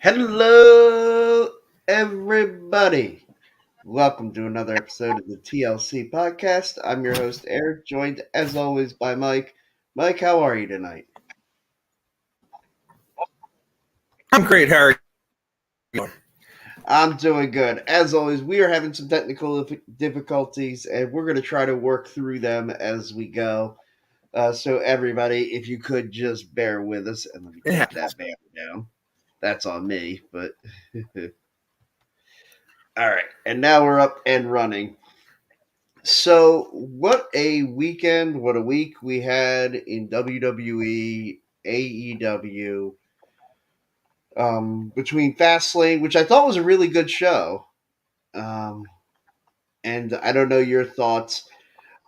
Hello, everybody. Welcome to another episode of the TLC Podcast. I'm your host, Eric, joined as always by Mike. Mike, how are you tonight? I'm great. How are you doing? I'm doing good. As always, we are having some technical difficulties, and we're going to try to work through them as we go. So, everybody, if you could just bear with us, and let me It take happens. that banner down. That's on me, but all right. And now we're up and running. So, what a weekend, what a week we had in WWE, AEW, between Fastlane, which I thought was a really good show. Um, and I don't know your thoughts.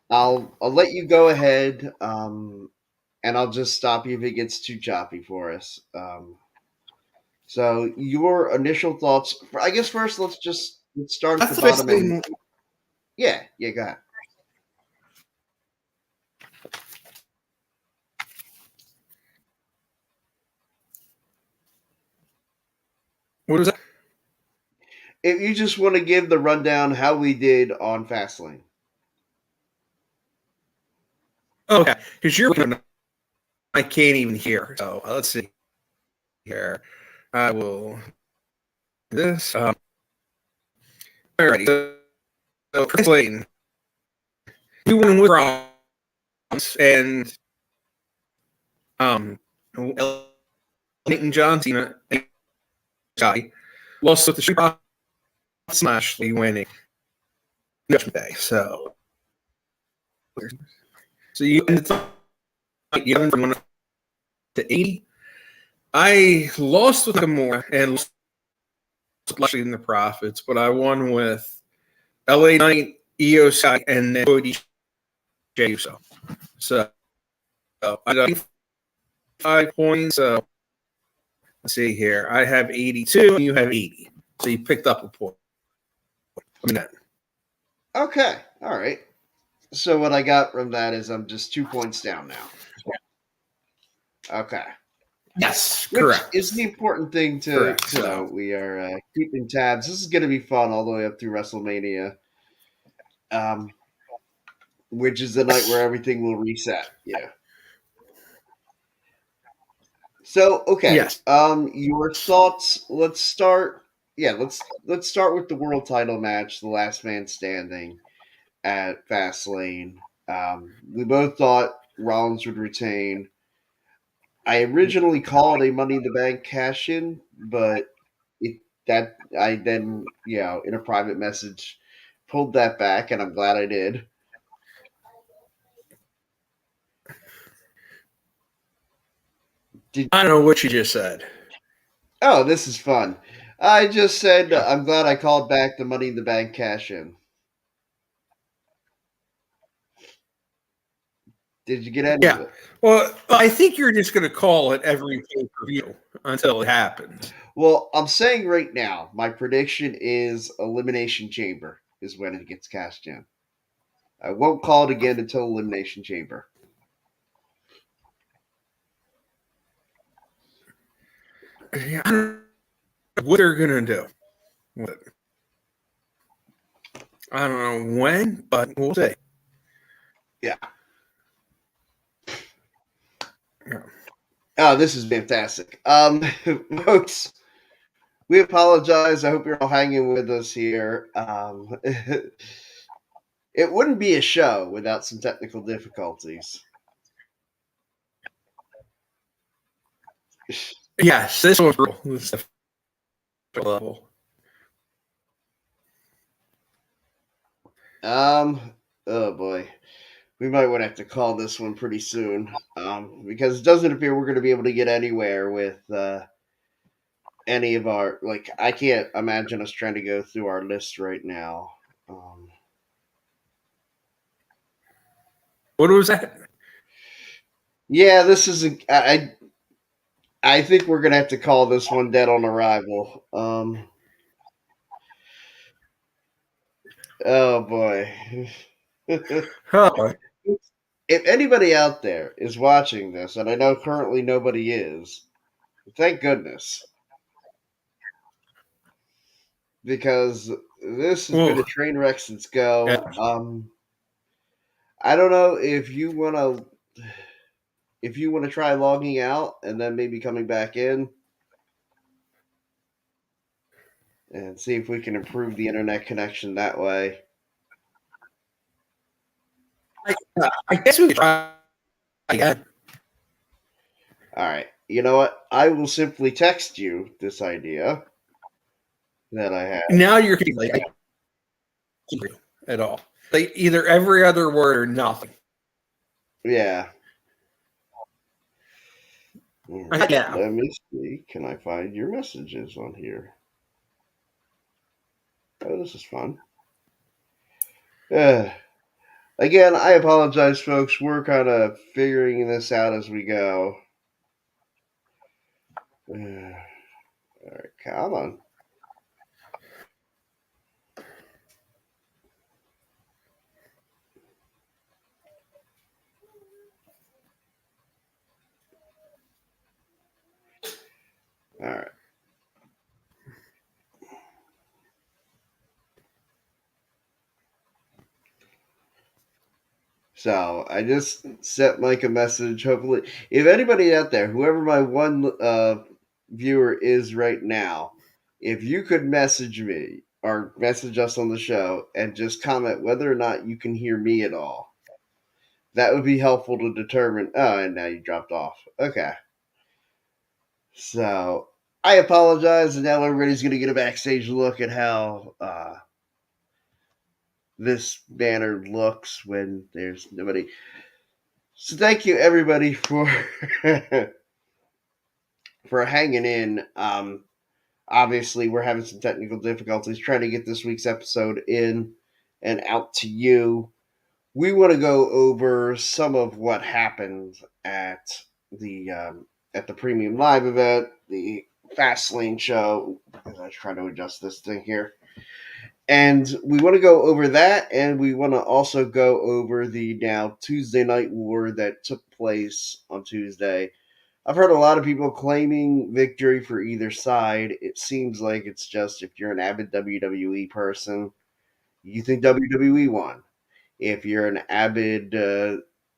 I'll let you go ahead, and I'll just stop you if it gets too choppy for us. So, your initial thoughts. I guess first, let's start at the That's bottom and basically yeah, go ahead. what was that? If you just want to give the rundown how we did on Fastlane. Oh, okay, because I can't even hear. So let's see here. I will do this. Alrighty. So Chris Layton, we won with Rouse and Elton John Cena Scotty lost with the Street Profits Lashley winning Judgment Day. So you ended you went from 1 to 80. I lost with more and lost Lashley in the Profits, but I won with LA Knight, Io Sky, and then Cody J. Uso. So I got 5 points. So let's see here. I have 82 and you have 80. So you picked up a point. Okay, all right. So what I got from that is I'm just 2 points down now. Okay, Yes, which correct. is the important thing Correct. to So note. We are keeping tabs. This is going to be fun all the way up through WrestleMania, um, which is the night where everything will reset. Yeah. So okay, yes. your thoughts. Let's start. Yeah, let's start with the world title match, the last man standing at Fastlane. We both thought Rollins would retain. I originally called a Money in the Bank cash in, but it that I then in a private message pulled that back, and I'm glad I did. Did I don't know what you just said. oh, this is fun. I just said I'm glad I called back the Money in the Bank cash in. Did you get any of Yeah. it? Well, I think you're just going to call it every pay-per-view until it happens. Well, I'm saying right now, my prediction is Elimination Chamber is when it gets cashed in. I won't call it again until Elimination Chamber. Yeah, I don't know what they're going to do. I don't know when, but we'll see. Yeah. Yeah. Oh, this is fantastic. Folks, we apologize. I hope you're all hanging with us here. It wouldn't be a show without some technical difficulties. Yes, this was real. This is a level. Um, oh boy. We might want to have to call this one pretty soon. Because it doesn't appear we're going to be able to get anywhere with any of our like. I can't imagine us trying to go through our list right now. Um, What was that? yeah, this is a. I think we're gonna have to call this one dead on arrival. Oh boy. Oh, If anybody out there is watching this, and I know currently nobody is, thank goodness. because this has been Well, a train wreck since go. yeah. I don't know if you want to try logging out and then maybe coming back in and see if we can improve the internet connection that way. I guess we could try again. All right. You know what? I will simply text you this idea that I have. Now you're like I can't hear you at all. Like either every other word or nothing. Yeah. All right. Yeah. Let me see. Can I find your messages on here? Oh, this is fun. Uh, Again, I apologize, folks. We're kind of figuring this out as we go. All right, come on. All right. So I just sent Mike a message. Hopefully, if anybody out there, whoever my one viewer is right now, if you could message me or message us on the show and just comment whether or not you can hear me at all, that would be helpful to determine. Oh, and now you dropped off. Okay. So I apologize, and now everybody's going to get a backstage look at how this banner looks when there's nobody. So thank you everybody for for hanging in. Obviously, we're having some technical difficulties trying to get this week's episode in and out to you. We want to go over some of what happened the at the Premium Live event, the Fastlane show. As I try to adjust this thing here. And we want to go over that, and we want to also go over the now Tuesday Night War that took place on Tuesday. I've heard a lot of people claiming victory for either side. It seems like it's just if you're an avid WWE person, you think WWE won. If you're an avid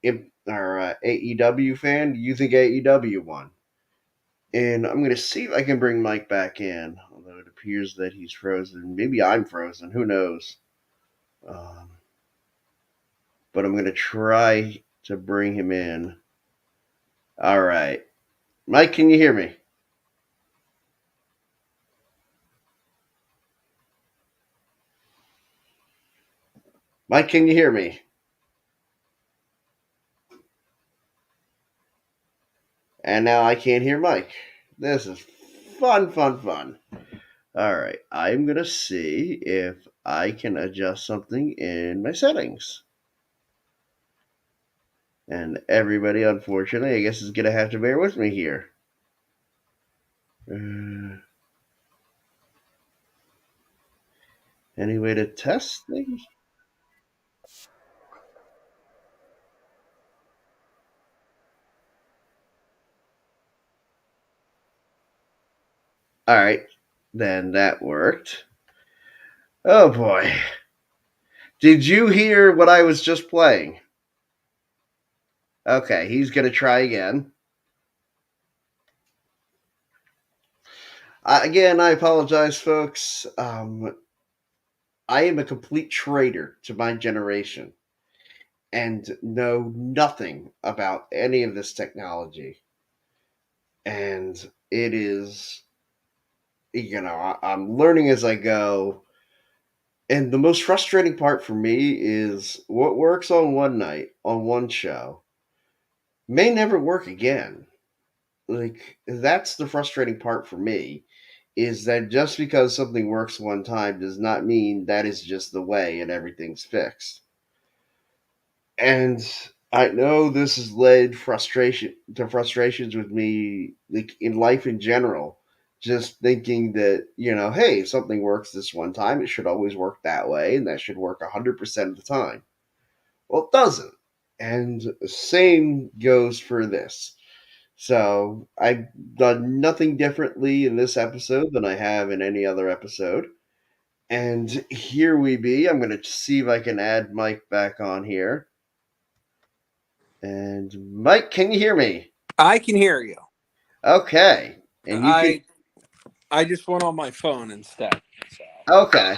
AEW fan, you think AEW won. And I'm going to see if I can bring Mike back in, although it appears that he's frozen. Maybe I'm frozen. Who knows? Um, but I'm going to try to bring him in. All right. Mike, can you hear me? Mike, can you hear me? And now I can't hear Mike. This is fun, fun, fun. All right. I'm going to see if I can adjust something in my settings. And everybody, unfortunately, I guess is going to have to bear with me here. Any way to test things? All right. Then that worked. Oh boy. Did you hear what I was just playing? Okay, he's going to try again. Again, I apologize, folks. I am a complete traitor to my generation and know nothing about any of this technology. And it is, I'm learning as I go. And the most frustrating part for me is what works on one night, on one show, may never work again. Like, that's the frustrating part for me, is that just because something works one time does not mean that is just the way and everything's fixed. And I know this has led frustrations with me, like in life in general, just thinking that, hey, if something works this one time, it should always work that way, and that should work 100% of the time. Well, it doesn't. And the same goes for this. So I've done nothing differently in this episode than I have in any other episode. And here we be. I'm going to see if I can add Mike back on here. And Mike, can you hear me? I can hear you. Okay. And you can. I just went on my phone instead. Okay.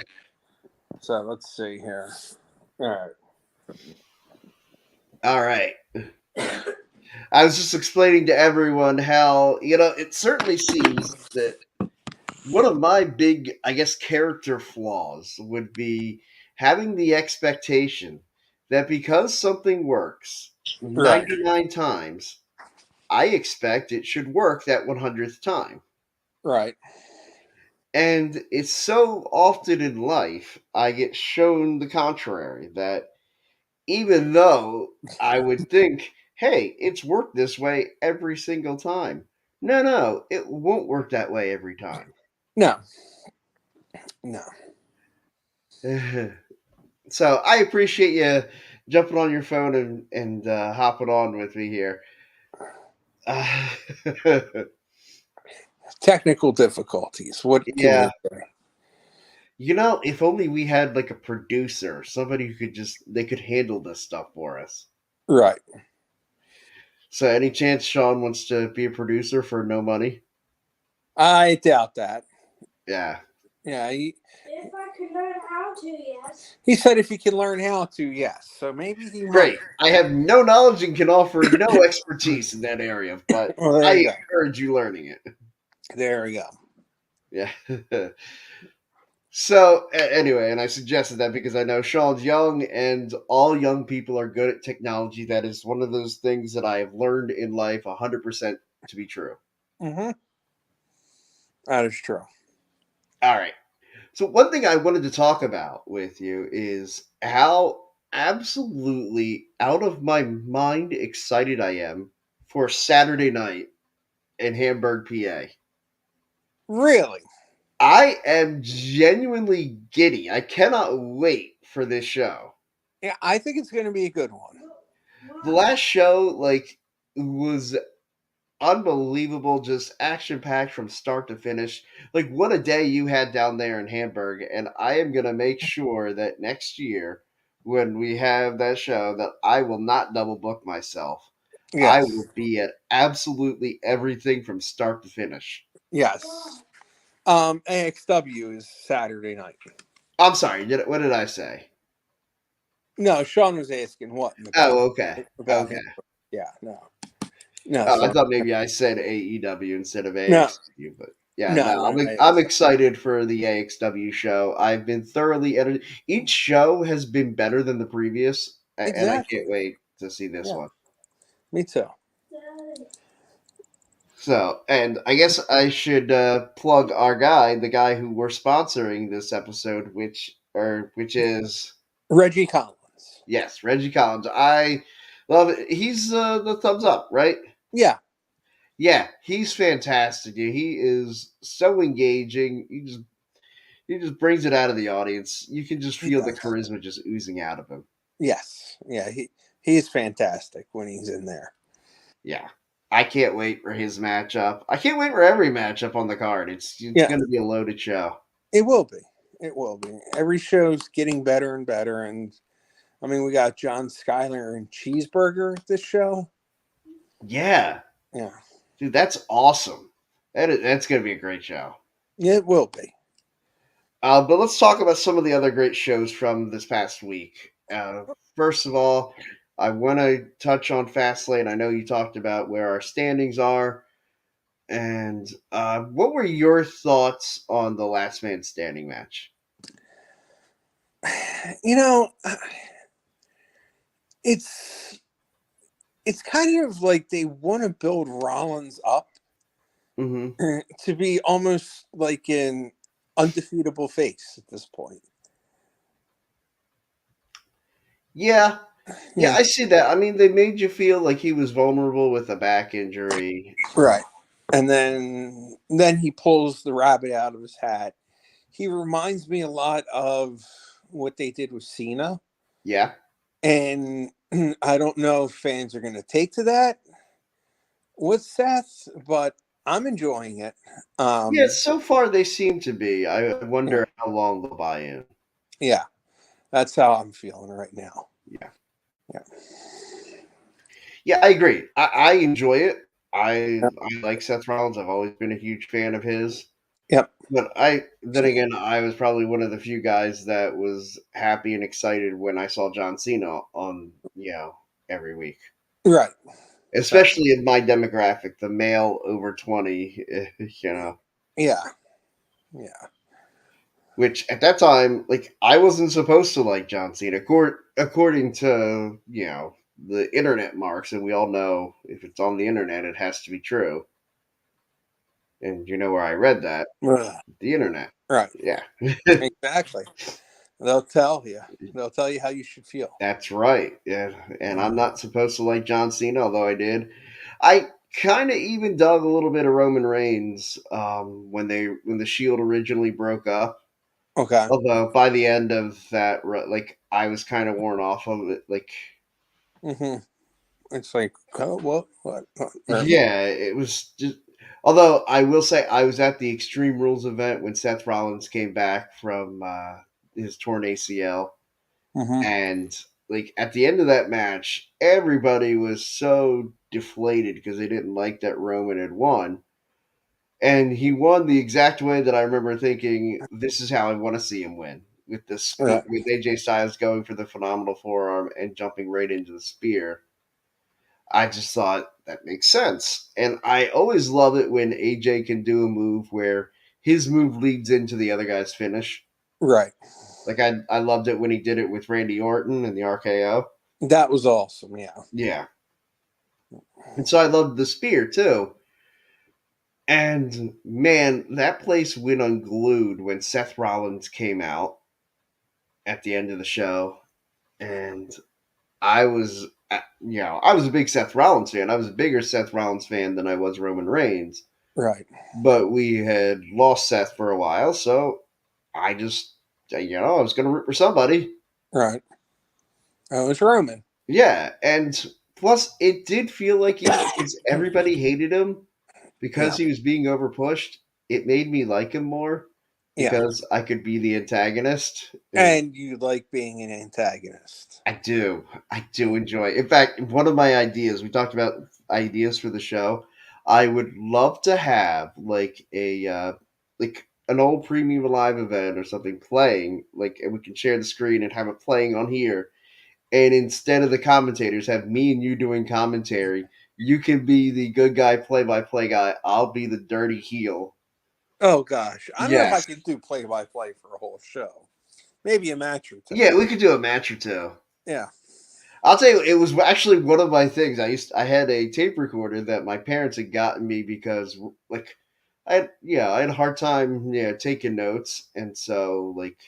So let's see here. All right. All right. I was just explaining to everyone how, it certainly seems that one of my big, I guess, character flaws would be having the expectation that because something works Right. 99 times, I expect it should work that 100th time. Right. And it's so often in life, I get shown the contrary that even though I would think, hey, it's worked this way every single time. No, it won't work that way every time. No. No. So I appreciate you jumping on your phone and hopping on with me here. Uh, Technical difficulties. What can yeah, you say? if only we had like a producer, somebody who they could handle this stuff for us. Right. So, any chance Sean wants to be a producer for no money? I doubt that. Yeah. Yeah. If I could learn how to, yes. He said if he can learn how to, yes. So maybe he Great. might. I have no knowledge and can offer no expertise in that area, but Well, there I you go. encourage you learning it. There we go. Yeah. So, anyway, and I suggested that because I know Sean's young and all young people are good at technology. That is one of those things that I have learned in life 100% to be true. Mm-hmm. That is true. All right. So, one thing I wanted to talk about with you is how absolutely out of my mind excited I am for Saturday night in Hamburg, PA. Really? I am genuinely giddy. I cannot wait for this show. Yeah, I think it's going to be a good one. The last show, was unbelievable, just action packed from start to finish. Like, what a day you had down there in Hamburg. And I am going to make sure that next year, when we have that show, that I will not double book myself. I Yes. will be at absolutely everything from start to finish. Yes. AXW is Saturday night. I'm sorry, what did I say? No, Sean was asking what in the Oh, okay. about Okay. him. Yeah, no. No, Oh, I sorry. thought maybe I said AEW instead of No. AXW, but yeah, No, no, no, I'm excited for the AXW show. I've been thoroughly edited. Each show has been better than the previous, and I exactly. can't wait to see this one. Me too. So, and I guess I should plug our guy, the guy who we're sponsoring this episode, which is Reggie Collins. yes, Reggie Collins. I love it. He's the thumbs up, right? Yeah. Yeah, he's fantastic, dude. He is so engaging. He just brings it out of the audience. You can just He feel the does. charisma just oozing out of him. Yes. Yeah, he is fantastic when he's in there. Yeah. I can't wait for his matchup. I can't wait for every matchup on the card. It's going to be a loaded show. It will be. It will be. Every show's getting better and better. And I mean, we got John Schuyler and Cheeseburger this show. Yeah. Yeah. Dude, that's awesome. That's going to be a great show. Yeah, it will be. But let's talk about some of the other great shows from this past week. First of all, I want to touch on Fastlane. I know you talked about where our standings are. And what were your thoughts on the last man standing match? You know, it's kind of like they want to build Rollins up to be almost like an undefeatable face at this point. Yeah, I see that. I mean, they made you feel like he was vulnerable with a back injury. Right. And then he pulls the rabbit out of his hat. He reminds me a lot of what they did with Cena. Yeah. And I don't know if fans are going to take to that with Seth, but I'm enjoying it. Yeah, so far they seem to be. I wonder how long they'll buy in. Yeah, that's how I'm feeling right now. Yeah. Yeah. Yeah, I agree. I enjoy it. Yep. I like Seth Rollins. I've always been a huge fan of his. Yep. But then again, I was probably one of the few guys that was happy and excited when I saw John Cena on, every week. Right. Especially in my demographic, the male over 20, Yeah. Yeah. which at that time, like, I wasn't supposed to like John Cena, according to, the internet marks, and we all know if it's on the internet, it has to be true. And you know where I read that? Ugh. The internet. Right. Yeah. Exactly. They'll tell you. They'll tell you how you should feel. That's right. Yeah. And I'm not supposed to like John Cena, although I did. I kind of even dug a little bit of Roman Reigns when the Shield originally broke up. Okay. Although by the end of that, like, I was kind of worn off of it. Like, Mm-hmm. It's like, oh, what? yeah, it was just. Although I will say I was at the Extreme Rules event when Seth Rollins came back from his torn ACL, Mm-hmm. and like at the end of that match, everybody was so deflated because they didn't like that Roman had won. And he won the exact way that I remember thinking, this is how I want to see him win. With the Right. with AJ Styles going for the phenomenal forearm and jumping right into the spear. I just thought that makes sense. And I always love it when AJ can do a move where his move leads into the other guy's finish. Right. Like I loved it when he did it with Randy Orton and the RKO. That was awesome. Yeah. Yeah. And so I loved the spear too. And man, that place went unglued when Seth Rollins came out at the end of the show. And I was, I was a big Seth Rollins fan. I was a bigger Seth Rollins fan than I was Roman Reigns. Right. But we had lost Seth for a while, so I just, I was going to root for somebody. Right. That was Roman. Yeah, and plus it did feel like because everybody hated him because he was being overpushed. It made me like him more Yeah. because I could be the antagonist. And you like being an antagonist. I do. I do enjoy it. In fact, one of my ideas, we talked about ideas for the show. I would love to have like like an old premium live event or something playing, like, and we can share the screen and have it playing on here. And instead of the commentators, have me and you doing commentary. You can be the good guy, play-by-play guy. I'll be the dirty heel. Oh gosh, I don't know if I Yes. could do play-by-play for a whole show. Maybe a match or two. Yeah, we could do a match or two. Yeah. I'll tell you, it was actually one of my things. I had a tape recorder that my parents had gotten me because, like, I had a hard time taking notes, and so, like,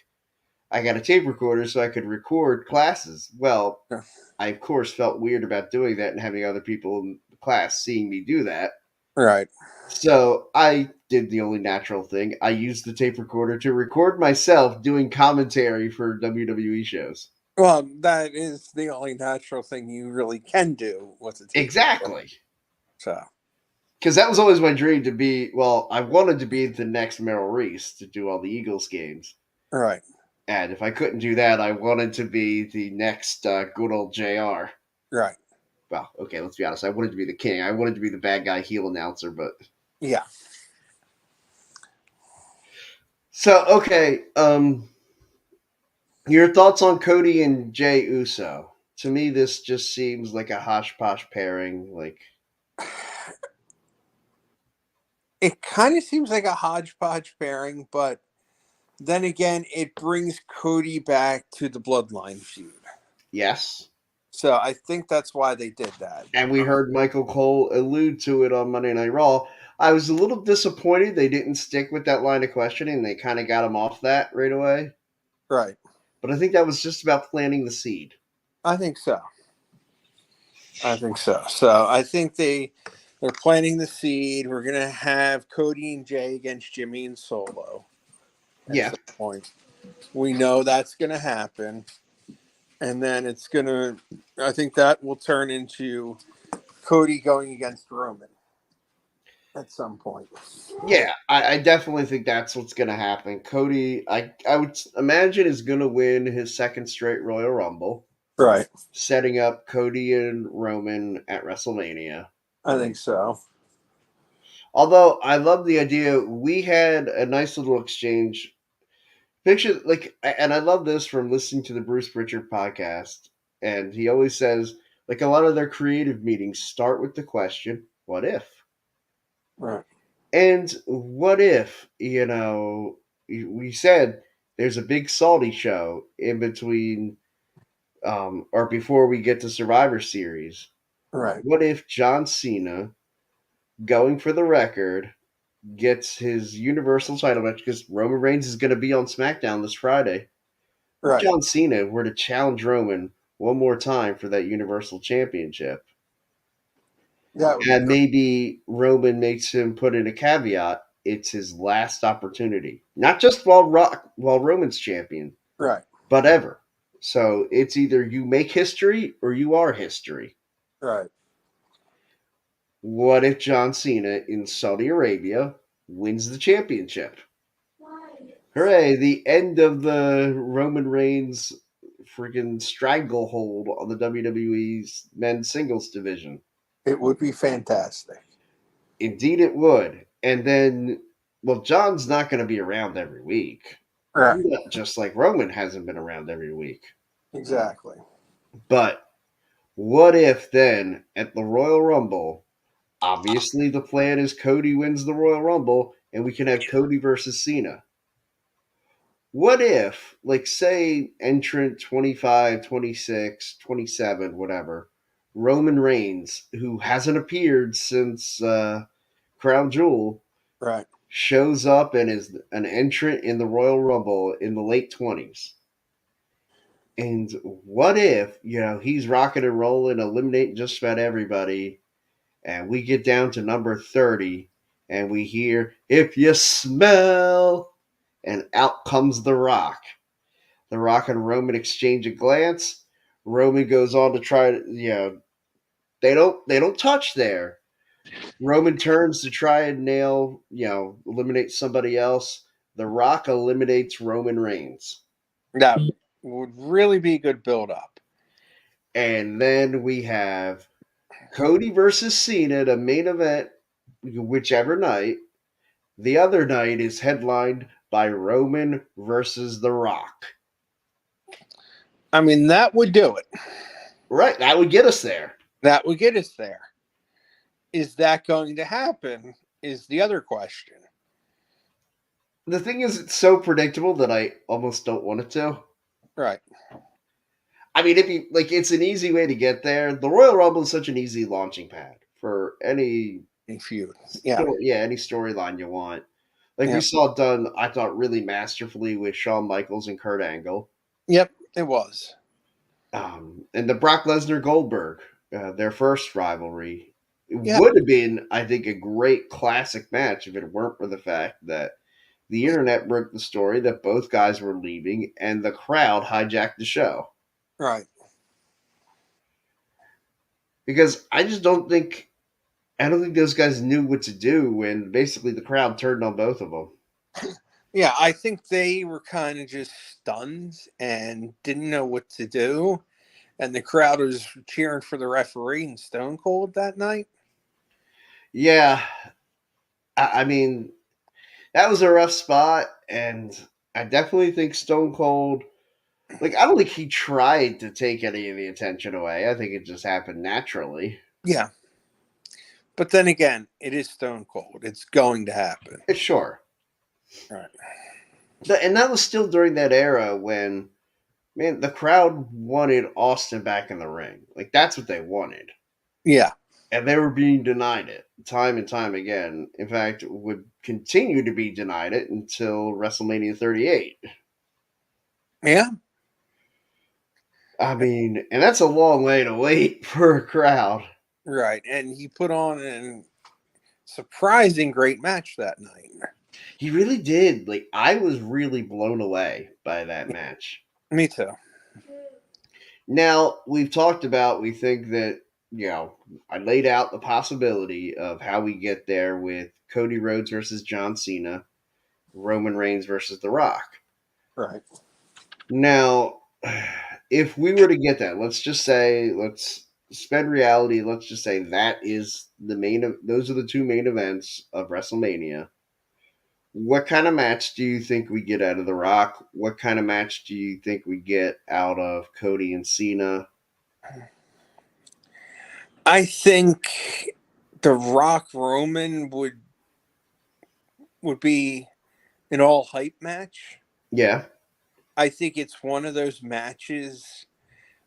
I got a tape recorder so I could record classes. Well, Yeah. I of course felt weird about doing that and having other people in the class seeing me do that. Right. So I did the only natural thing. I used the tape recorder to record myself doing commentary for WWE shows. Well, that is the only natural thing you really can do with a tape. Exactly. So. Because that was always my dream to be. Well, I wanted to be the next Merrill Reese to do all the Eagles games. Right. And if I couldn't do that, I wanted to be the next good old JR. Right. Well, okay, let's be honest. I wanted to be the king. I wanted to be the bad guy heel announcer, but Yeah. so okay. Your thoughts on Cody and Jey Uso? To me, this just seems like a hodgepodge pairing. Like, It kind of seems like a hodgepodge pairing, but then again, it brings Cody back to the Bloodline feud. yes. So I think that's why they did that. And we heard Michael Cole allude to it on Monday Night Raw. I was a little disappointed they didn't stick with that line of questioning. They kind of got him off that right away. Right. But I think that was just about planting the seed. I think so. So I think they're planting the seed. We're gonna have Cody and Jay against Jimmy and Solo. At some point. We know that's gonna happen. And then I think that will turn into Cody going against Roman. at some point. Yeah, I definitely think that's what's going to happen. Cody, I would imagine, is going to win his second straight Royal Rumble, Right. setting up Cody and Roman at WrestleMania. I think so. Although I love the idea, we had a nice little exchange. Picture and I love this from listening to the Bruce Pritchard podcast, and he always says like a lot of their creative meetings start with the question, "What if?" Right. And what if, we said there's a big salty show in between, or before we get to Survivor Series. Right. What if John Cena, going for the record, gets his Universal title match because Roman Reigns is going to be on SmackDown this Friday? Right. John Cena were to challenge Roman one more time for that Universal Championship. That would And maybe Roman makes him put in a caveat. It's his last opportunity, not just while Roman's champion, right. but ever. So it's either you make history or you are history. Right. What if John Cena in Saudi Arabia wins the championship? Hooray! The end of the Roman Reigns freaking stranglehold on the WWE's men's singles division. It would be fantastic. Indeed, it would. And then, well, John's not going to be around every week. Right. Just like Roman hasn't been around every week. Exactly. But what if then at the Royal Rumble, obviously the plan is Cody wins the Royal Rumble and we can have Cody versus Cena. What if, like, say, entrant 25, 26, 27, whatever, Roman Reigns, who hasn't appeared since Crown Jewel, Right. shows up and is an entrant in the Royal Rumble in the late 20s? And what if, he's rocking and rolling, eliminating just about everybody, and we get down to number 30, and we hear, "If you smell," and out comes The Rock. The Rock and Roman exchange a glance. Roman goes on to try to, they don't touch there. Roman turns to try and eliminate somebody else. The Rock eliminates Roman Reigns. That would really be a good build up. And then we have Cody versus Cena, the main event, whichever night. The other night is headlined by Roman versus The Rock. I mean, that would do it. Right, that would get us there. That would get us there. Is that going to happen? Is the other question. The thing is, it's so predictable that I almost don't want it to. Right. I mean, it's an easy way to get there. The Royal Rumble is such an easy launching pad for any feud. Yeah. Any storyline you want. Like Yeah. we saw done, I thought, really masterfully with Shawn Michaels and Kurt Angle. Yep, it was. And the Brock Lesnar Goldberg, their first rivalry, would have been, I think, a great classic match if it weren't for the fact that the internet broke the story that both guys were leaving and the crowd hijacked the show. Right. Because I don't think those guys knew what to do when basically the crowd turned on both of them. Yeah, I think they were kind of just stunned and didn't know what to do. And the crowd was cheering for the referee and Stone Cold that night. Yeah. I mean, that was a rough spot, and I definitely think Stone Cold, I don't think he tried to take any of the attention away. I think it just happened naturally. Yeah. But then again, it is Stone Cold. It's going to happen. Sure. Right. And that was still during that era when, man, the crowd wanted Austin back in the ring. That's what they wanted. Yeah. And they were being denied it time and time again. In fact, would continue to be denied it until WrestleMania 38. Yeah. I mean, and that's a long way to wait for a crowd. Right. And he put on a surprising great match that night. He really did. I was really blown away by that match. Me too. Now, we've talked about, we think that I laid out the possibility of how we get there with Cody Rhodes versus John Cena, Roman Reigns versus The Rock. Right. Now, if we were to get that, let's spend reality. Let's just say that is the main. Those are the two main events of WrestleMania. What kind of match do you think we get out of The Rock? What kind of match do you think we get out of Cody and Cena? I think the Rock Roman would be an all hype match. Yeah, I think it's one of those matches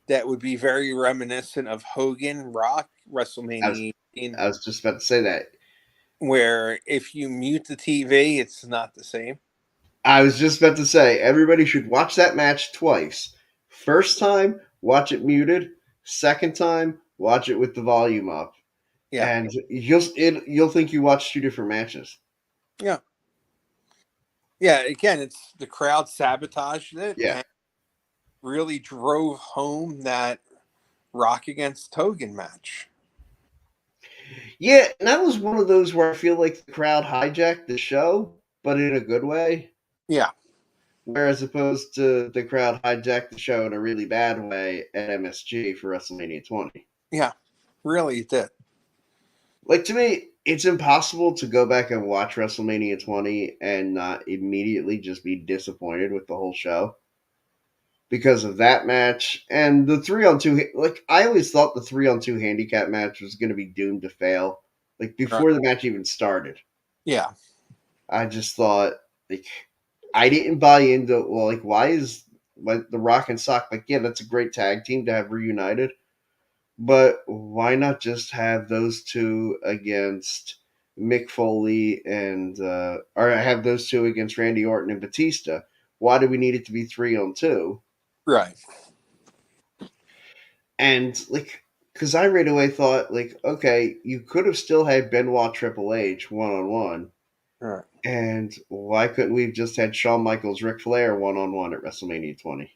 that would be very reminiscent of Hogan Rock I was WrestleMania 18, I was just about to say that. where if you mute the TV, it's not the same. I was just about to say everybody should watch that match twice. First time, watch it muted. Second time, watch it with the volume up, Yeah. and you'll think you watched two different matches. Yeah. Yeah. Again, it's the crowd sabotaged it Yeah, and really drove home that Rock against Hogan match. yeah, and that was one of those where I feel like the crowd hijacked the show, but in a good way. Yeah. Whereas opposed to the crowd hijacked the show in a really bad way at MSG for WrestleMania 20. Yeah. Really, it did. Like, to me, it's impossible to go back and watch WrestleMania 20 and not immediately just be disappointed with the whole show because of that match and the 3-on-2. Like, I always thought the 3-on-2 handicap match was going to be doomed to fail. Like, Right. before the match even started, Yeah. I just thought, like, I didn't buy into, well, like, why is like the Rock and Sock, like, yeah, that's a great tag team to have reunited, but why not just have those two against Mick Foley and or have those two against Randy Orton and Batista? Why do we need it to be 3-on-2? Right. And like, because I right away thought, like, okay, you could have still had Benoit Triple H 1-on-1, Right. and why couldn't we have just had Shawn Michaels Ric Flair 1-on-1 at WrestleMania 20?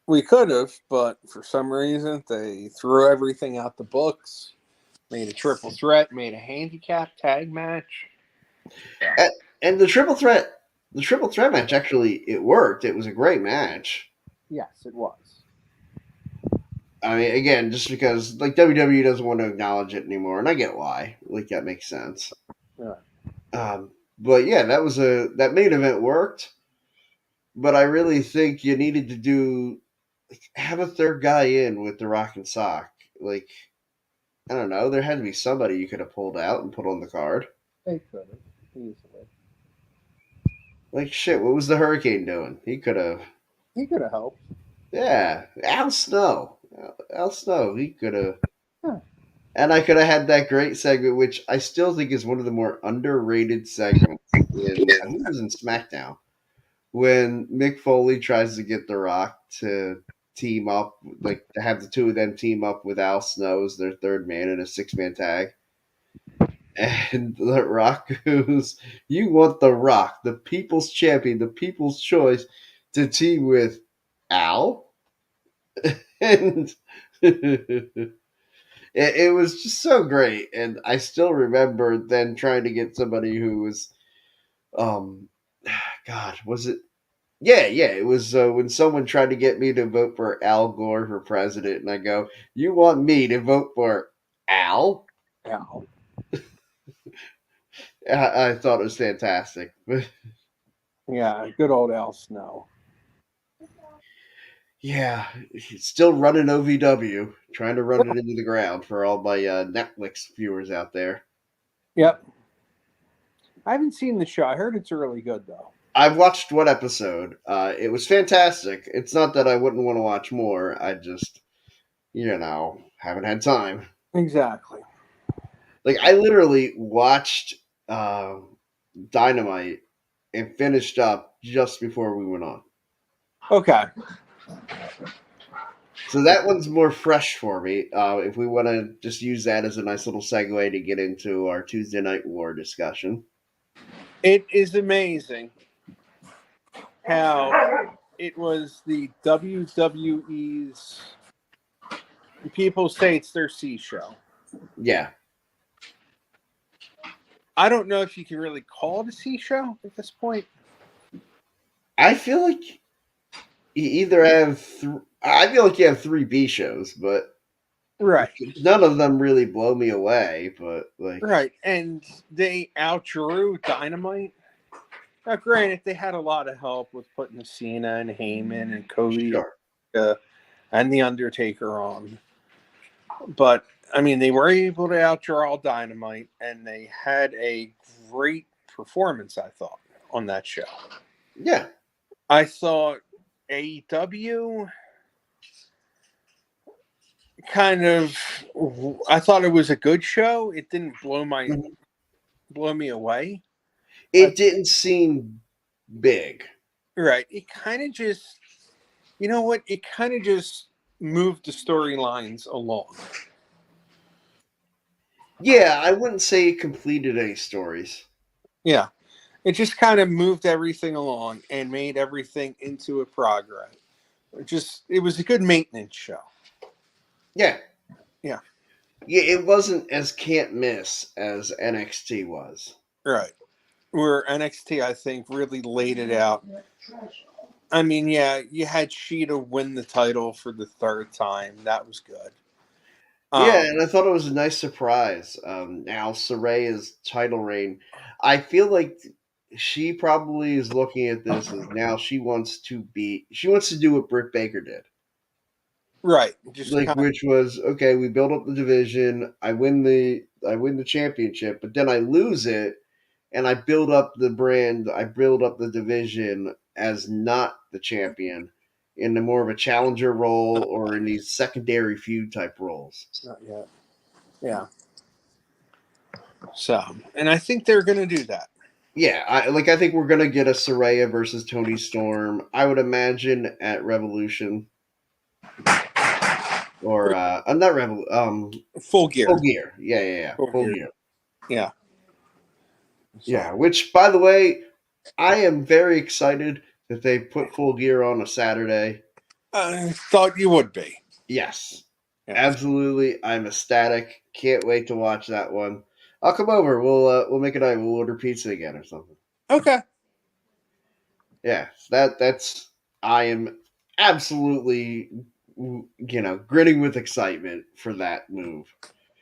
We could have, but for some reason they threw everything out the books, made a triple threat, made a handicap tag match. And the triple threat match actually it worked. It was a great match. Yes, it was. I mean, again, just because like WWE doesn't want to acknowledge it anymore, and I get why. Like that makes sense. Yeah. But yeah, that main event worked. But I really think you needed to have a third guy in with the Rock and Sock. Like I don't know, there had to be somebody you could have pulled out and put on the card. They could have easily. Like shit, what was the Hurricane doing? He could have. He could have helped. Yeah, Al Snow. Al Snow. He could have. Huh. And I could have had that great segment, which I still think is one of the more underrated segments I think it was in SmackDown, when Mick Foley tries to get The Rock to team up, like to have the two of them team up with Al Snow as their third man in a 6-man tag. And The Rock goes, "You want The Rock, the people's champion, the people's choice, to team with Al?" And it was just so great, and I still remember then trying to get somebody who was, um, God, was it? Yeah, it was when someone tried to get me to vote for Al Gore for president, and I go, "You want me to vote for Al?" Yeah. I thought it was fantastic. Yeah, good old Al Snow. Yeah, he's still running OVW, trying to run it into the ground for all my Netflix viewers out there. Yep. I haven't seen the show. I heard it's really good though. I've watched one episode. It was fantastic. It's not that I wouldn't want to watch more. I just, haven't had time. Exactly. Like, I literally watched Dynamite and finished up just before we went on. Okay. So that one's more fresh for me. If we want to just use that as a nice little segue to get into our Tuesday Night War discussion. It is amazing how it was the WWE's People say it's their C show. Yeah. I don't know if you can really call it a C show at this point. I feel like you either have I feel like you have three B shows, but Right. none of them really blow me away. But like, Right. And they outdrew Dynamite. Now, granted, they had a lot of help with putting Cena and Heyman and Cody sure, and The Undertaker on. But, I mean, they were able to outdraw Dynamite, and they had a great performance, I thought, on that show. yeah, I thought AEW I thought it was a good show. It didn't blow me away. it didn't seem big. Right. It kind of just, you know what? It kind of just moved the storylines along. Yeah, I wouldn't say it completed any stories. Yeah. It just kind of moved everything along and made everything into a progress. It was a good maintenance show. Yeah, Yeah. yeah, it wasn't as can't miss as NXT was. Right. Where NXT, I think, really laid it out. I mean, yeah, you had Sheeta win the title for the third time. That was good. Yeah, and I thought it was a nice surprise. Now Saraya's title reign, I feel like she probably is looking at this as now she wants to do what Britt Baker did. Right. Just Like, which was okay, we build up the division, I win the championship, but then I lose it and I build up the brand, I build up the division as not the champion in the more of a challenger role or in these secondary feud type roles. not yet. Yeah. So, and I think they're going to do that. Yeah, I think we're gonna get a Saraya versus Tony Storm. I would imagine at Revolution or not Full Gear. Full Gear. Yeah. Full Gear. Yeah. So, Yeah, which by the way, I am very excited that they put Full Gear on a Saturday. I thought you would be. Yes, Yeah. absolutely. I'm ecstatic. Can't wait to watch that one. I'll come over. We'll make a night. We'll order pizza again or something. Okay. Yeah, that's I am absolutely grinning with excitement for that move.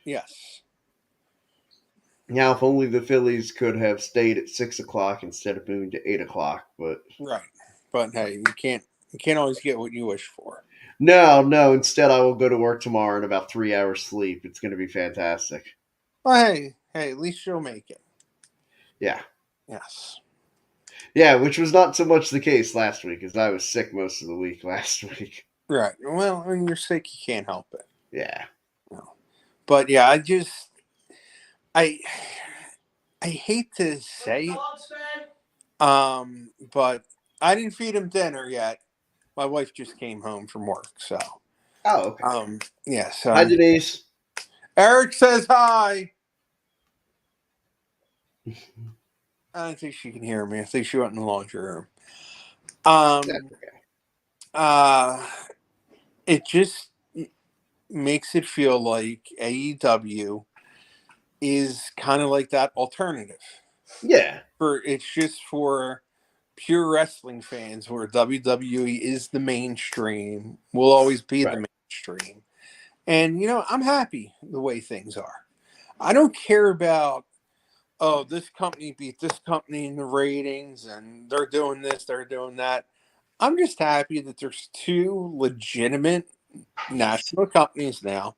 Yes. Now, if only the Phillies could have stayed at 6 o'clock instead of moving to 8 o'clock, but Right. But hey, you can't always get what you wish for. no. Instead, I will go to work tomorrow in about 3 hours sleep. It's going to be fantastic. Well, hey, at least you'll make it. Yeah, Yes. yeah, which was not so much the case last week, as I was sick most of the week last week. Right. Well, when you're sick, you can't help it. Yeah, No. But yeah, I hate to say it, but I didn't feed him dinner yet. My wife just came home from work, so oh, okay. yeah. So Hi, Denise. Eric says hi. I don't think she can hear me. I think she went in the laundry room. That's okay. It just makes it feel like AEW is kind of like that alternative. Yeah, It's just for pure wrestling fans where WWE is the mainstream, will always be right. the mainstream. And I'm happy the way things are. I don't care about this company beat this company in the ratings and they're doing this, they're doing that. I'm just happy that there's two legitimate national companies now.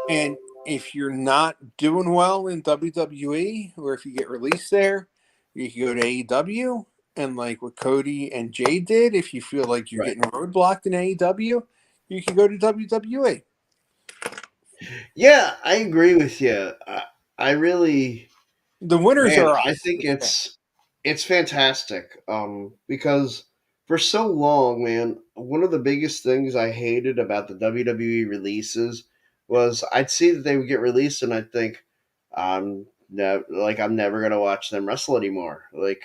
And if you're not doing well in WWE, or if you get released there, you can go to AEW. And like what Cody and Jay did, if you feel like you're Right. getting roadblocked in AEW, you can go to WWE. Yeah, I agree with you. I really, The winners man, are I us. think it's fantastic. Because for so long, man, one of the biggest things I hated about the WWE releases was I'd see that they would get released, and I'd think, I'm never gonna watch them wrestle anymore. Like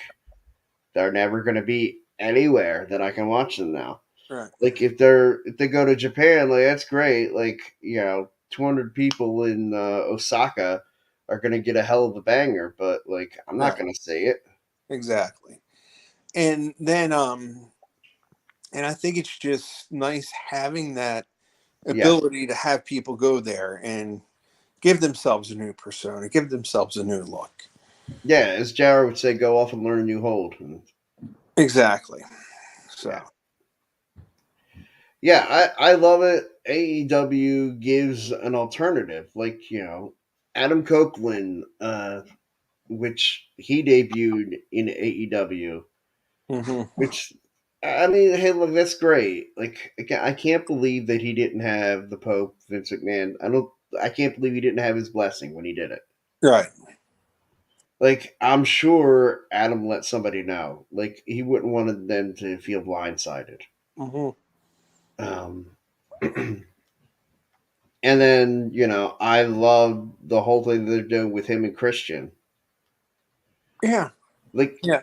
they're never gonna be anywhere that I can watch them now. Right. Like if they go to Japan, like that's great. Like 200 people in Osaka are gonna get a hell of a banger, but like I'm not Right. gonna say it. Exactly. And then and I think it's just nice having that Yeah, ability to have people go there and give themselves a new persona, give themselves a new look. yeah. As JR would say, go off and learn a new hold. And, Exactly. yeah, So yeah. I love it. AEW gives an alternative, like Adam Copeland, which he debuted in AEW. hmm Which I mean, hey, look, that's great. Like, I can't believe that he didn't have the Pope, Vince McMahon. I can't believe he didn't have his blessing when he did it. right. Like, I'm sure Adam let somebody know. Like, he wouldn't want them to feel blindsided. hmm Um, and then I love the whole thing they're doing with him and Christian. Yeah. Like, Yeah.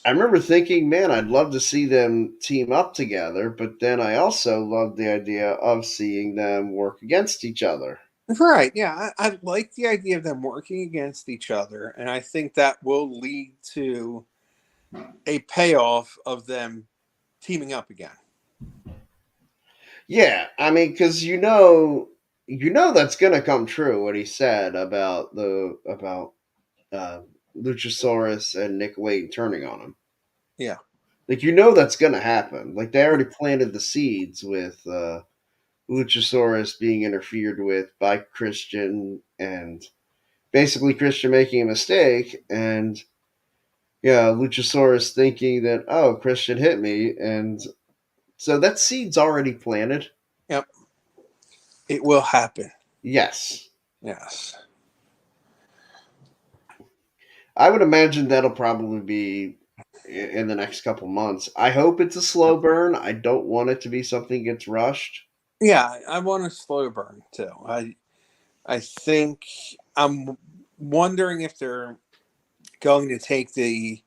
I remember thinking, man, I'd love to see them team up together, but then I also love the idea of seeing them work against each other. Right. Yeah. I like the idea of them working against each other. And I think that will lead to a payoff of them teaming up again. Yeah, I mean, because that's gonna come true. What he said about uh, Luchasaurus and Nick Wade turning on him. Yeah. Like that's gonna happen. Like they already planted the seeds with Luchasaurus being interfered with by Christian and basically Christian making a mistake and Luchasaurus thinking that, oh, Christian hit me, and so that seed's already planted. Yep. It will happen. Yes, Yes. I would imagine that'll probably be in the next couple months. I hope it's a slow burn. I don't want it to be something that gets rushed. Yeah. I want a slow burn too. I think I'm wondering if they're going to take the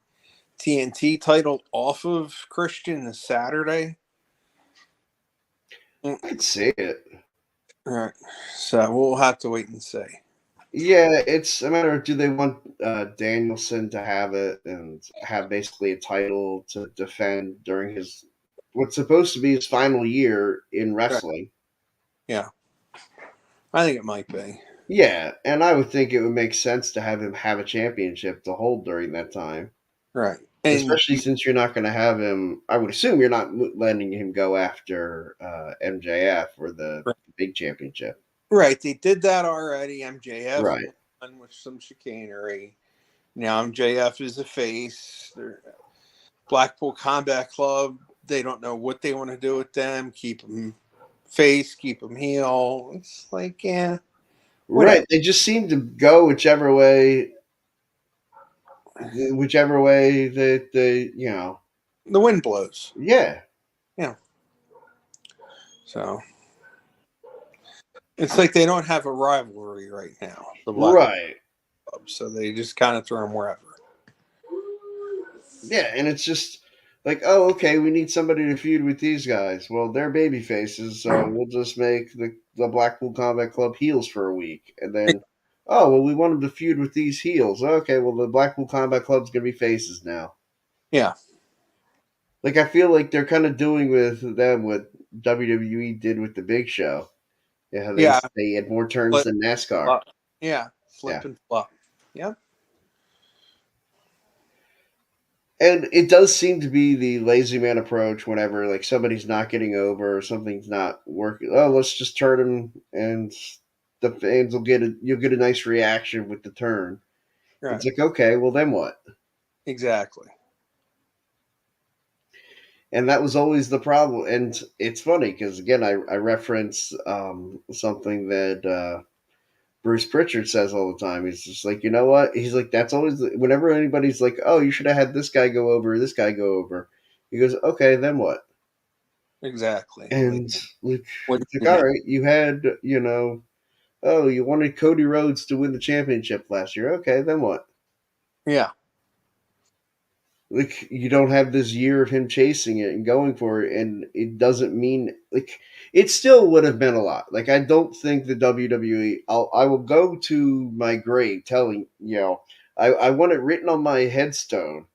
TNT title off of Christian this Saturday. Mm, I could see it. right. So we'll have to wait and see. Yeah, it's a matter of do they want Danielson to have it and have basically a title to defend during his what's supposed to be his final year in Right. wrestling. Yeah. I think it might be. Yeah, and I would think it would make sense to have him have a championship to hold during that time, Right. And especially since you're not going to have him. I would assume you're not letting him go after MJF or the big championship. right, they did that already. MJF Right. won with some chicanery. Now MJF is a face. They're Blackpool Combat Club. They don't know what they want to do with them. Keep them face, keep them heel. It's like, yeah, whatever. Right. They just seem to go whichever way that The wind blows. yeah. Yeah. So it's like they don't have a rivalry right now, the Black Right. Club. So they just kind of throw them wherever. Yeah, and it's just like, oh, okay, we need somebody to feud with these guys. Well, they're baby faces, so we'll just make the Blackpool Combat Club heels for a week. And then, oh, well, we want them to feud with these heels. Okay, well, the Blackpool Combat Club's going to be faces now. Yeah. Like, I feel like they're kind of doing with them what WWE did with the Big Show. Yeah, Yeah. they had more turns Flip, than NASCAR. flop. Yeah. Flip Yeah. and flop. Yep. And it does seem to be the lazy man approach whenever like somebody's not getting over or something's not working. Oh, let's just turn them and the fans you'll get a nice reaction with the turn. Right. It's like, okay, well then what? Exactly. And that was always the problem. And it's funny because again, I reference something that Bruce Pritchard says all the time. He's just like, you know what? He's like, that's always whenever anybody's like, oh, you should have had this guy go over, this guy go over. He goes, okay, then what? Exactly. And like, What it's like, you all know. right, you had, oh, you wanted Cody Rhodes to win the championship last year. Okay, then what? Yeah. Like, you don't have this year of him chasing it and going for it, and it doesn't mean, like, it still would have been a lot. Like, I don't think the WWE. I will go to my grave telling I want it written on my headstone.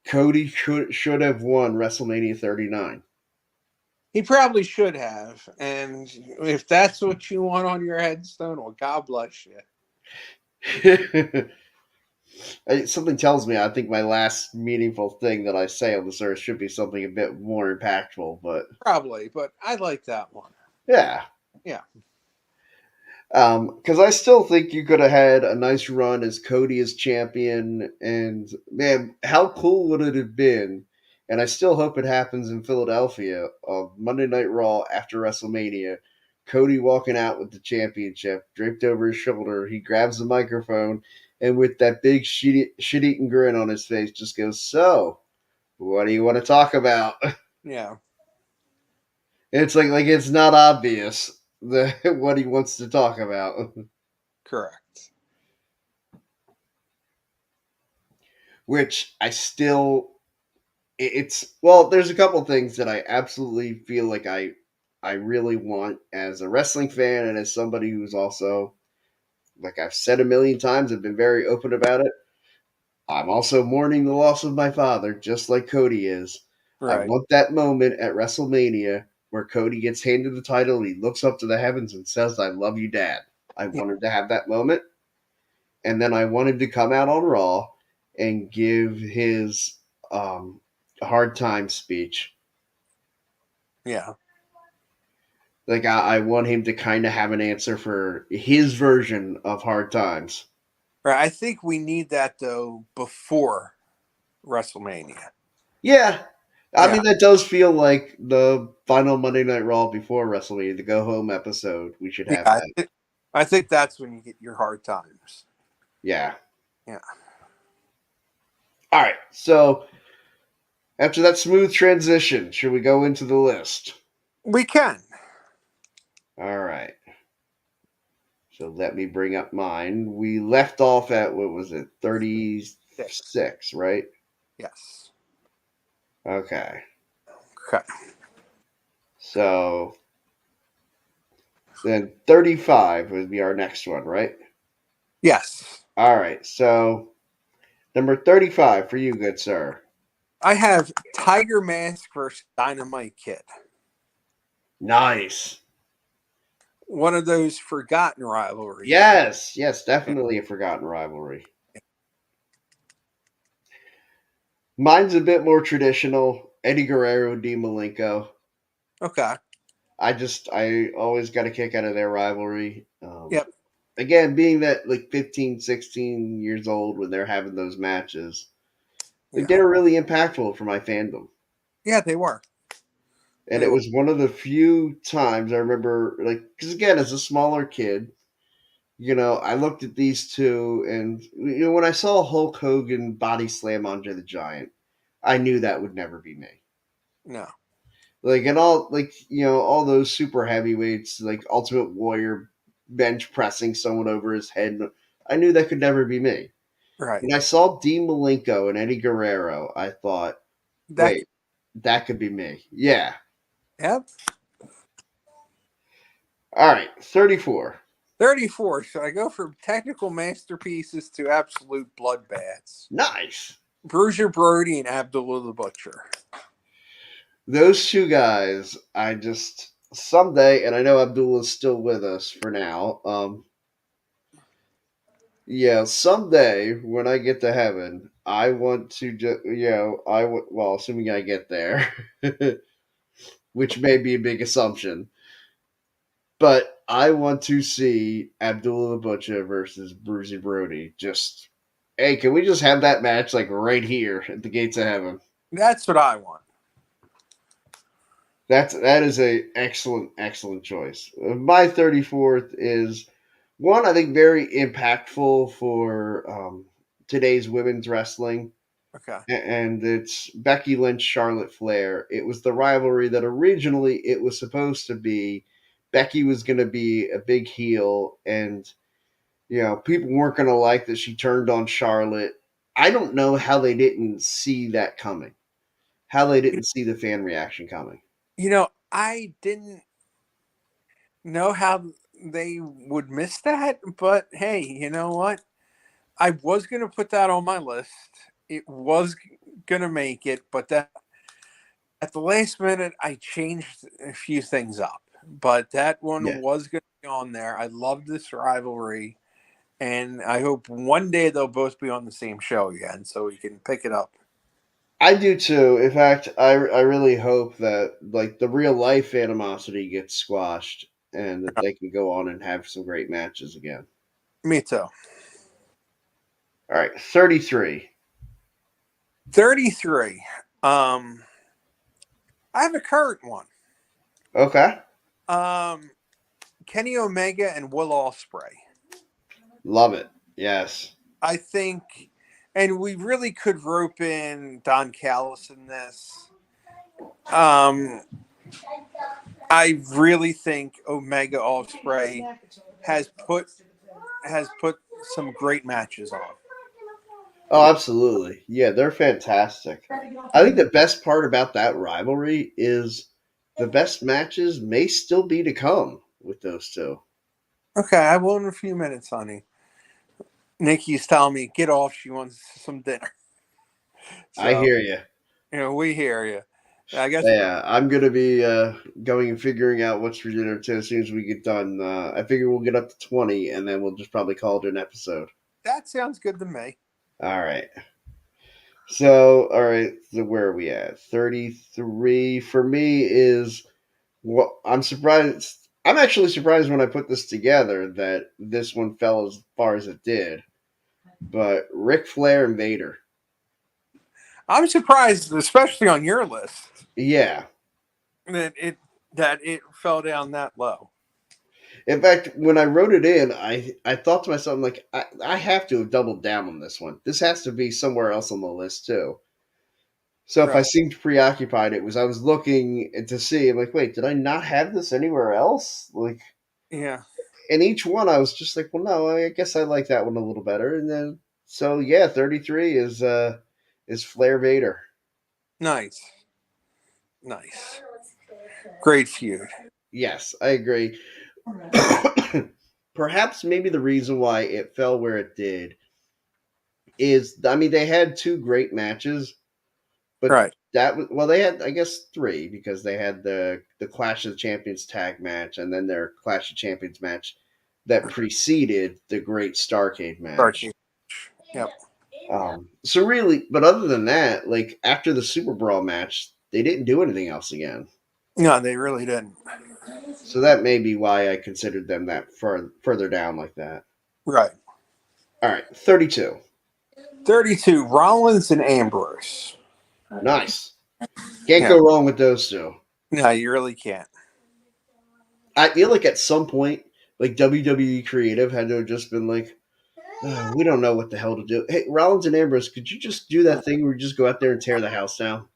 Cody should have won WrestleMania 39. He probably should have. And if that's what you want on your headstone, well, God bless you. Something tells me I think my last meaningful thing that I say on this earth should be something a bit more impactful, but Probably, but I like that one. yeah. Yeah. Because I still think you could have had a nice run as Cody as champion, and man, how cool would it have been? And I still hope it happens in Philadelphia of Monday Night Raw after WrestleMania. Cody walking out with the championship draped over his shoulder. He grabs the microphone and with that big shit-eating grin on his face, just goes, "So, what do you want to talk about?" Yeah. It's like it's not obvious what he wants to talk about. Correct. Which I still it's well, there's a couple things that I absolutely feel like I really want as a wrestling fan and as somebody who's also, like I've said a million times, I've been very open about it. I'm also mourning the loss of my father, just like Cody is. I Right. want that moment at WrestleMania where Cody gets handed the title and he looks up to the heavens and says, "I love you, Dad." I Yeah. wanted to have that moment. And then I want him to come out on Raw and give his hard time speech. Yeah. Like I want him to kind of have an answer for his version of hard times. Right. I think we need that though before WrestleMania. Yeah, I Yeah. mean that does feel like the final Monday Night Raw before WrestleMania, the go home episode. We should Yeah. have that. I think that's when you get your hard times. Yeah. Yeah. All right. So after that smooth transition, should we go into the list? We can. All right. So let me bring up mine. We left off at what was it, 36, right? Yes. Okay. Okay. So then 35 would be our next one, right? Yes. All right. So number 35 for you, good sir. I have Tiger Mask versus Dynamite Kid. Nice. One of those forgotten rivalries. Yes. Yes, definitely a forgotten rivalry. Mine's a bit more traditional. Eddie Guerrero, Dean Malenko. Okay. I always got a kick out of their rivalry. Yep. Again, being that like 15, 16 years old when they're having those matches, like they Yeah. were really impactful for my fandom. Yeah, they were. And They it were. was one of the few times I remember, like, because again, as a smaller kid, I looked at these two, and when I saw Hulk Hogan body slam Andre the Giant, I knew that would never be me. No. Like, and all, like, all those super heavyweights, like Ultimate Warrior bench pressing someone over his head, I knew that could never be me. Right. When I saw Dean Malenko and Eddie Guerrero, I thought, That. wait, that could be me. Yeah. Yep. All right, 34. 34. So I go from technical masterpieces to absolute bloodbaths. Nice. Bruiser Brody and Abdullah the Butcher. Those two guys, I just someday, and I know Abdullah's still with us for now. Yeah, someday when I get to heaven, I want to just, well, assuming I get there, which may be a big assumption, but I want to see Abdullah the Butcher versus Bruiser Brody. Just, hey, can we just have that match like right here at the gates of heaven? That's what I want. That is a excellent choice. My 34th is one I think very impactful for today's women's wrestling, Okay. and it's Becky Lynch, Charlotte Flair. It was the rivalry that originally it was supposed to be. Becky was going to be a big heel, and people weren't going to like that she turned on Charlotte. I don't know how they didn't see that coming. How they didn't see the fan reaction coming. I didn't know how they would miss that, but hey, you know what? I was going to put that on my list. It was going to make it, but that at the last minute, I changed a few things up. But that one Yeah. was going to be on there. I love this rivalry, and I hope one day they'll both be on the same show again, so we can pick it up. I do too. In fact, I really hope that like the real life animosity gets squashed and that they can go on and have some great matches again. Me too. All right, 33. 33. I have a current one. Okay. Kenny Omega and Will Ospreay. Love it. Yes. I think, and we really could rope in Don Callis in this. I really think Omega Ospreay has put some great matches on. Oh, absolutely. Yeah, they're fantastic. I think the best part about that rivalry is the best matches may still be to come with those two. Okay, I will in a few minutes, honey. Nikki's telling me get off. She wants some dinner. I So hear you. we hear you. I guess Yeah, I'm gonna be going and figuring out what's for dinner too as soon as we get done. I figure we'll get up to 20, and then we'll just probably call it an episode. that sounds good to me. All right. So, all right. So where are we at? 33 for me is what I'm surprised. I'm actually surprised when I put this together that this one fell as far as it did. But Ric Flair and Vader. I'm surprised, especially on your list, Yeah. that it fell down that low. In fact, when I wrote it in, I thought to myself, I'm like, I have to have doubled down on this one. This has to be somewhere else on the list too. So if I Right. seemed preoccupied, it was I was looking to see. I'm like, wait, did I not have this anywhere else? Like, Yeah. in each one, I was just like, well, no, I guess I like that one a little better. And then, so yeah, 33 is Flair Vader. Nice. Nice. Great feud. Yes, I agree. Perhaps maybe the reason why it fell where it did is, I mean, they had two great matches, but Right. that was, well, they had, I guess, three because they had the Clash of the Champions tag match and then their Clash of Champions match that preceded the Great Starcade match. Starcade. Yep. So really, but other than that, like after the Super Brawl match, they didn't do anything else again. No, they really didn't. So that may be why I considered them that further down like that. Right. All right, 32. 32, Rollins and Ambrose. Nice. Can't Yeah. go wrong with those two. No, you really can't. I feel like at some point, like WWE Creative had to have just been like, we don't know what the hell to do. Hey, Rollins and Ambrose, could you just do that thing where you just go out there and tear the house down?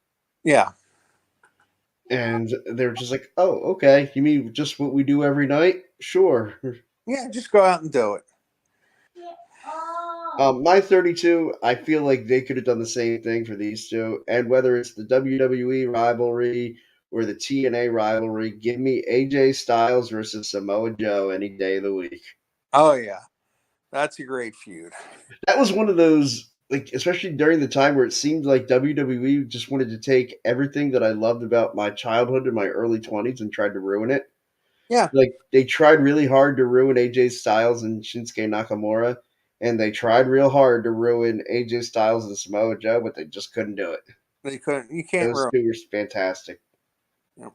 Yeah. And they were just like, oh, okay. You mean just what we do every night? Sure. Yeah, just go out and do it. My 32, I feel like they could have done the same thing for these two. And whether it's the WWE rivalry or the TNA rivalry, give me AJ Styles versus Samoa Joe any day of the week. Oh, yeah. That's a great feud. That was one of those, like, especially during the time where it seemed like WWE just wanted to take everything that I loved about my childhood and my early 20s and tried to ruin it. Yeah. Like, they tried really hard to ruin AJ Styles and Shinsuke Nakamura, and they tried real hard to ruin AJ Styles and Samoa Joe, but they just couldn't do it. They couldn't. You can't Those ruin. two were fantastic. Yep.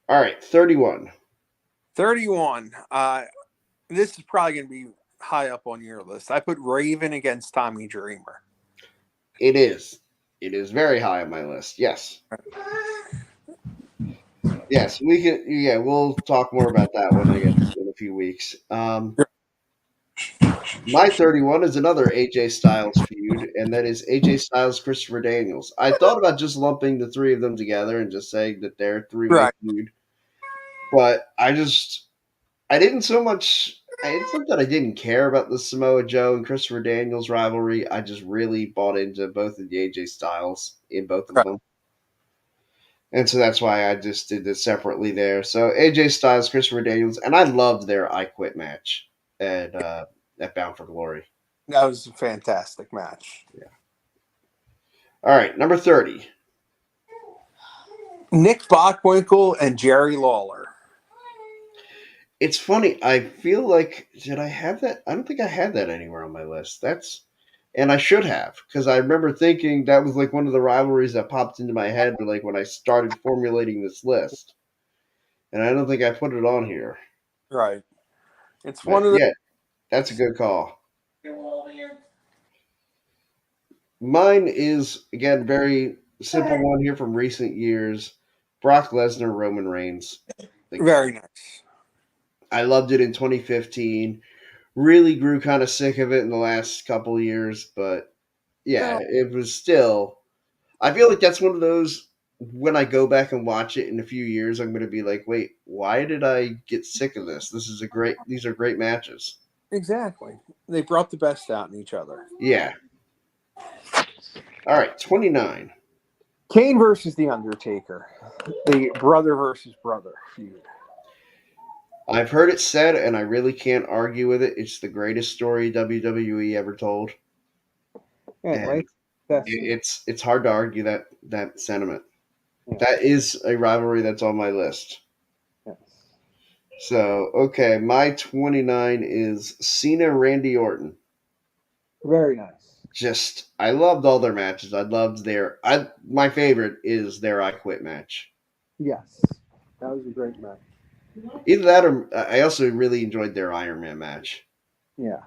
All right, 31. 31. This is probably going to be high up on your list. I put Raven against Tommy Dreamer. It is. It is very high on my list. Yes. Yes, we can. Yeah, we'll talk more about that one, I guess, in a few weeks. My 31 is another AJ Styles feud, and that is AJ Styles, Christopher Daniels. I thought about just lumping the three of them together and just saying that they're three-way Right. feud, but I didn't so much. It's not that I didn't care about the Samoa Joe and Christopher Daniels rivalry. I just really bought into both of the AJ Styles in both of Right. them. And so that's why I just did this separately there. So AJ Styles, Christopher Daniels, and I loved their I Quit match at Bound for Glory. That was a fantastic match. Yeah. All right, number 30. Nick Bockwinkel and Jerry Lawler. It's funny. I feel like did I have that? I don't think I had that anywhere on my list. And I should have because I remember thinking that was like one of the rivalries that popped into my head, like when I started formulating this list, and I don't think I put it on here. Right. It's But one of the. yeah, that's a good call. Mine is again very simple one here from recent years: Brock Lesnar, Roman Reigns. Like, Very nice. I loved it in 2015. Really grew kind of sick of it in the last couple of years, but yeah, it was still. I feel like that's one of those. When I go back and watch it in a few years, I'm going to be like, "Wait, why did I get sick of this? These are great matches." Exactly. They brought the best out in each other. Yeah. All right, 29. Kane versus The Undertaker. The brother versus brother feud. I've heard it said, and I really can't argue with it. It's the greatest story WWE ever told, Yeah, and right? it's hard to argue that sentiment. Yeah. That is a rivalry that's on my list. Yes. So, okay, my 29 is Cena Randy Orton. Very nice. I loved all their matches. My favorite is their I Quit match. Yes. That was a great match. Either that or I also really enjoyed their Iron Man match. Yeah.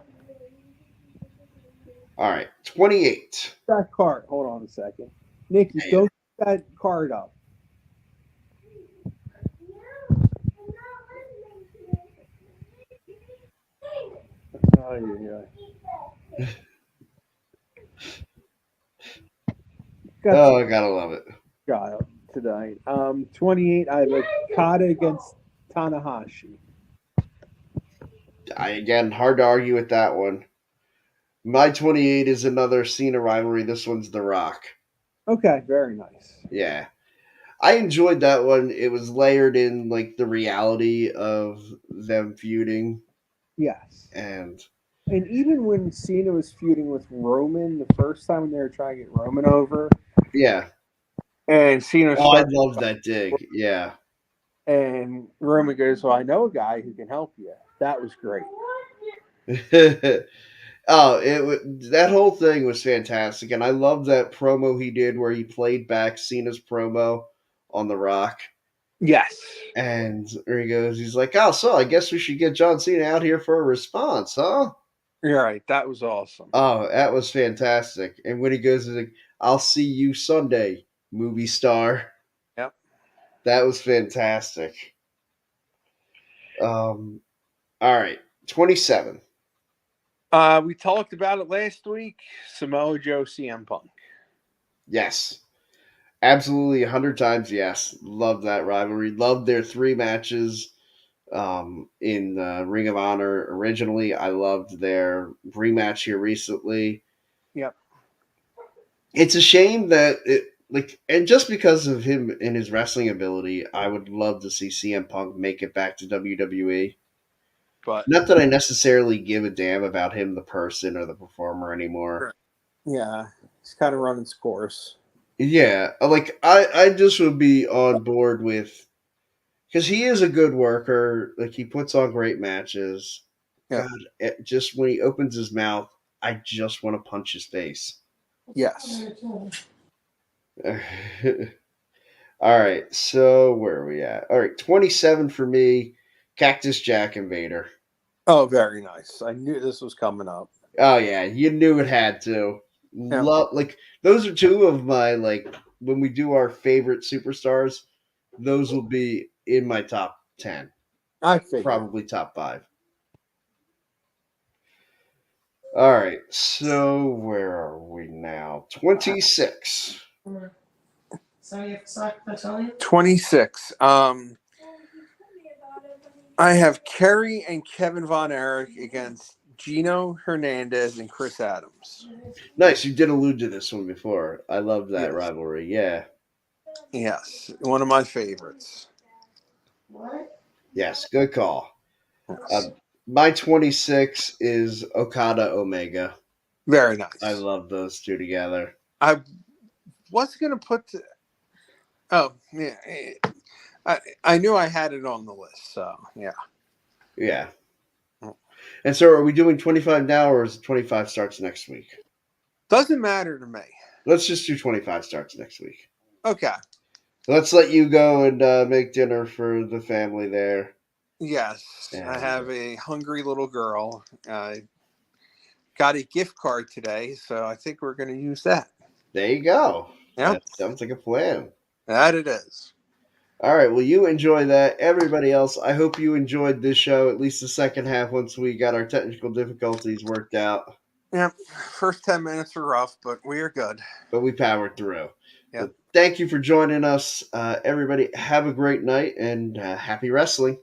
All right, 28. That card. Hold on a second. Nikki, Yeah. don't put that card up. Oh, yeah. Oh, I gotta love it. Got tonight. 28. I have Okada against Tanahashi. Again, hard to argue with that one. My 28 is another Cena rivalry. This one's The Rock. Okay, very nice. Yeah. I enjoyed that one. It was layered in like the reality of them feuding. Yes. And even when Cena was feuding with Roman the first time when they were trying to get Roman over, yeah. and Cena I love that dig. Yeah. And Roman goes, "Well, I know a guy who can help you." That was great. That whole thing was fantastic, and I love that promo he did where he played back Cena's promo on The Rock. Yes. And there he goes. He's like, "Oh, so I guess we should get John Cena out here for a response, huh?" You're right. That was awesome. Oh, that was fantastic. And when he goes, he's like, "I'll see you Sunday, movie star." Yep. That was fantastic. All right, 27. We talked about it last week. Samoa Joe, CM Punk. Yes. Absolutely, 100 times yes. Love that rivalry. Love their 3 matches in Ring of Honor originally. I loved their rematch here recently. Yep. It's a shame that and just because of him and his wrestling ability, I would love to see CM Punk make it back to WWE. But not that I necessarily give a damn about him, the person or the performer anymore. Yeah, he's kind of running its course. Yeah, like I just would be on board with because he is a good worker. Like he puts on great matches. Yeah. God, just when he opens his mouth, I just want to punch his face. Yes. All right, so where are we at? All right, 27 for me. Cactus Jack and Vader. Oh, very nice. I knew this was coming up. Oh yeah, you knew it had to. Yeah. Like those are 2 of my when we do our favorite superstars. Those will be in my top 10. I figured. Probably top 5. All right, so where are we now? 26. So you have 26. I have Kerry and Kevin Von Erich against Gino Hernandez and Chris Adams. Nice. You did allude to this one before. I love that Yes. rivalry. Yeah. Yes, one of my favorites. Yes. Good call. Yes. My 26 is Okada Omega. Very nice. I love those two together. I was going to put. Oh, yeah. I knew I had it on the list, so yeah. Yeah. And so are we doing 25 now or is it 25 starts next week? Doesn't matter to me. Let's just do 25 starts next week. Okay. Let's let you go and make dinner for the family there. Yes, And, I have a hungry little girl. I got a gift card today, so I think we're going to use that. There you go. Yeah. That sounds like a plan. That it is. All right. Well, you enjoy that. Everybody else, I hope you enjoyed this show, at least the second half once we got our technical difficulties worked out. Yeah, first 10 minutes were rough, but we are good. But we powered through. Yeah. Well, thank you for joining us. Everybody, have a great night and happy wrestling.